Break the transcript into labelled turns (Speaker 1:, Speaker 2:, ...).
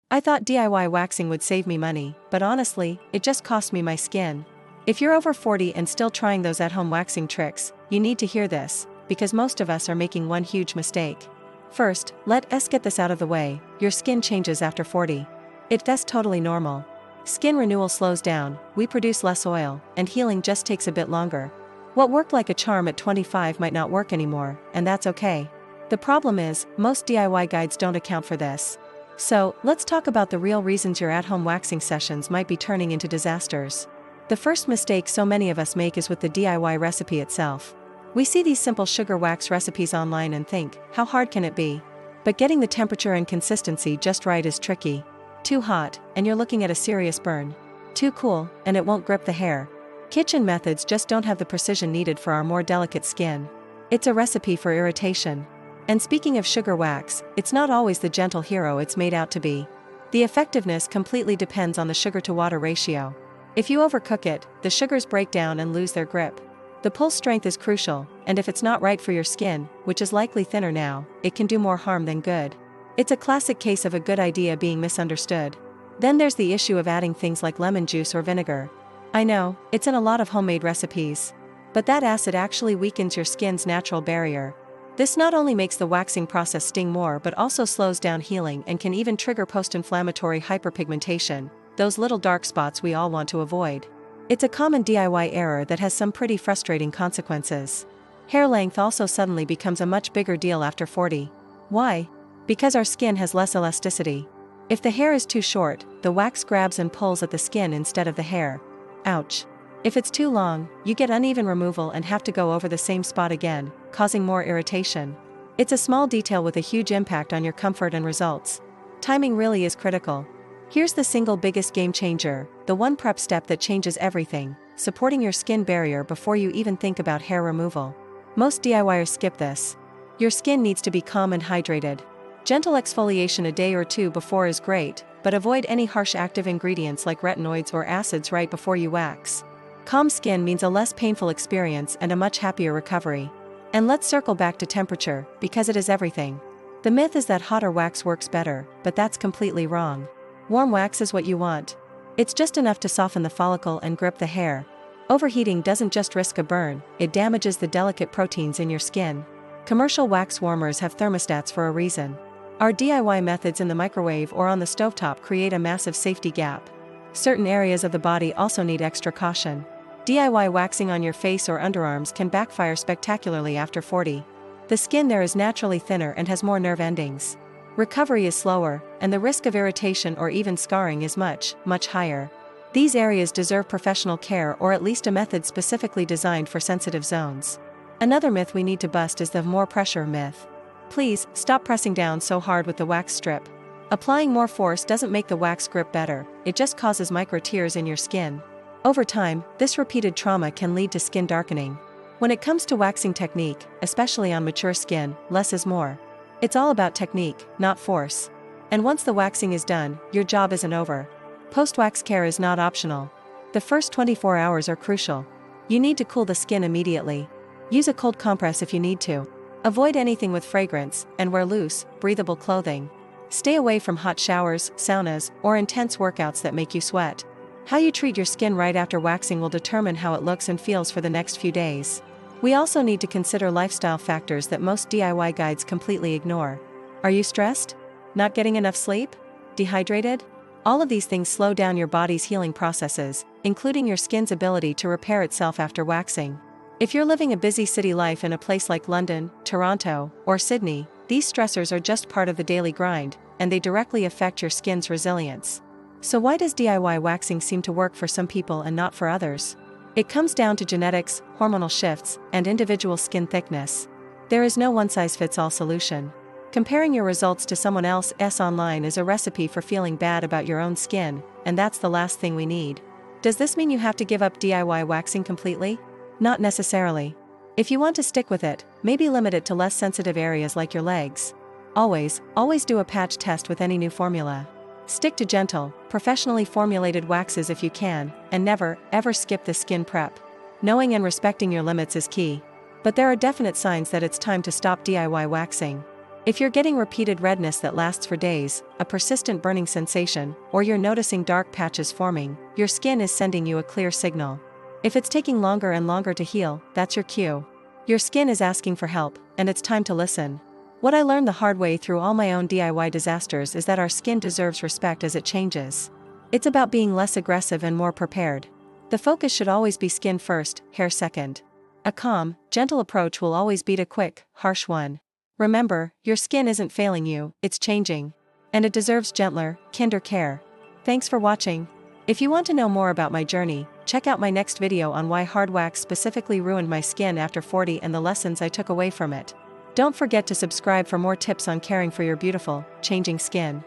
Speaker 1: I thought DIY waxing would save me money, but honestly, it just cost me my skin. If you're over 40 and still trying those at-home waxing tricks, you need to hear this, because most of us are making one huge mistake. First, let's get this out of the way: your skin changes after 40. That's totally normal. Skin renewal slows down, we produce less oil, and healing just takes a bit longer. What worked like a charm at 25 might not work anymore, and that's okay. The problem is, most DIY guides don't account for this. So, let's talk about the real reasons your at-home waxing sessions might be turning into disasters. The first mistake so many of us make is with the DIY recipe itself. We see these simple sugar wax recipes online and think, how hard can it be? But getting the temperature and consistency just right is tricky. Too hot, and you're looking at a serious burn. Too cool, and it won't grip the hair. Kitchen methods just don't have the precision needed for our more delicate skin. It's a recipe for irritation. And speaking of sugar wax, it's not always the gentle hero it's made out to be. The effectiveness completely depends on the sugar-to-water ratio. If you overcook it, the sugars break down and lose their grip. The pull strength is crucial, and if it's not right for your skin, which is likely thinner now, it can do more harm than good. It's a classic case of a good idea being misunderstood. Then there's the issue of adding things like lemon juice or vinegar. I know, it's in a lot of homemade recipes. But that acid actually weakens your skin's natural barrier. This not only makes the waxing process sting more but also slows down healing and can even trigger post-inflammatory hyperpigmentation, those little dark spots we all want to avoid. It's a common DIY error that has some pretty frustrating consequences. Hair length also suddenly becomes a much bigger deal after 40. Why? Because our skin has less elasticity. If the hair is too short, the wax grabs and pulls at the skin instead of the hair. Ouch. If it's too long, you get uneven removal and have to go over the same spot again, causing more irritation. It's a small detail with a huge impact on your comfort and results. Timing really is critical. Here's the single biggest game changer, the one prep step that changes everything: supporting your skin barrier before you even think about hair removal. Most DIYers skip this. Your skin needs to be calm and hydrated. Gentle exfoliation a day or two before is great, but avoid any harsh active ingredients like retinoids or acids right before you wax. Calm skin means a less painful experience and a much happier recovery. And let's circle back to temperature, because it is everything. The myth is that hotter wax works better, but that's completely wrong. Warm wax is what you want. It's just enough to soften the follicle and grip the hair. Overheating doesn't just risk a burn, it damages the delicate proteins in your skin. Commercial wax warmers have thermostats for a reason. Our DIY methods in the microwave or on the stovetop create a massive safety gap. Certain areas of the body also need extra caution. DIY waxing on your face or underarms can backfire spectacularly after 40. The skin there is naturally thinner and has more nerve endings. Recovery is slower, and the risk of irritation or even scarring is much, much higher. These areas deserve professional care or at least a method specifically designed for sensitive zones. Another myth we need to bust is the more pressure myth. Please, stop pressing down so hard with the wax strip. Applying more force doesn't make the wax grip better, it just causes micro tears in your skin. Over time, this repeated trauma can lead to skin darkening. When it comes to waxing technique, especially on mature skin, less is more. It's all about technique, not force. And once the waxing is done, your job isn't over. Post-wax care is not optional. The first 24 hours are crucial. You need to cool the skin immediately. Use a cold compress if you need to. Avoid anything with fragrance, and wear loose, breathable clothing. Stay away from hot showers, saunas, or intense workouts that make you sweat. How you treat your skin right after waxing will determine how it looks and feels for the next few days. We also need to consider lifestyle factors that most DIY guides completely ignore. Are you stressed? Not getting enough sleep? Dehydrated? All of these things slow down your body's healing processes, including your skin's ability to repair itself after waxing. If you're living a busy city life in a place like London, Toronto, or Sydney, these stressors are just part of the daily grind, and they directly affect your skin's resilience. So why does DIY waxing seem to work for some people and not for others? It comes down to genetics, hormonal shifts, and individual skin thickness. There is no one-size-fits-all solution. Comparing your results to someone else's online is a recipe for feeling bad about your own skin, and that's the last thing we need. Does this mean you have to give up DIY waxing completely? Not necessarily. If you want to stick with it, maybe limit it to less sensitive areas like your legs. Always do a patch test with any new formula. Stick to gentle, professionally formulated waxes if you can, and never, ever skip the skin prep. Knowing and respecting your limits is key. But there are definite signs that it's time to stop DIY waxing. If you're getting repeated redness that lasts for days, a persistent burning sensation, or you're noticing dark patches forming, your skin is sending you a clear signal. If it's taking longer and longer to heal, that's your cue. Your skin is asking for help, and it's time to listen. What I learned the hard way through all my own DIY disasters is that our skin deserves respect as it changes. It's about being less aggressive and more prepared. The focus should always be skin first, hair second. A calm, gentle approach will always beat a quick, harsh one. Remember, your skin isn't failing you, it's changing. And it deserves gentler, kinder care. Thanks for watching. If you want to know more about my journey, check out my next video on why hard wax specifically ruined my skin after 40 and the lessons I took away from it. Don't forget to subscribe for more tips on caring for your beautiful, changing skin.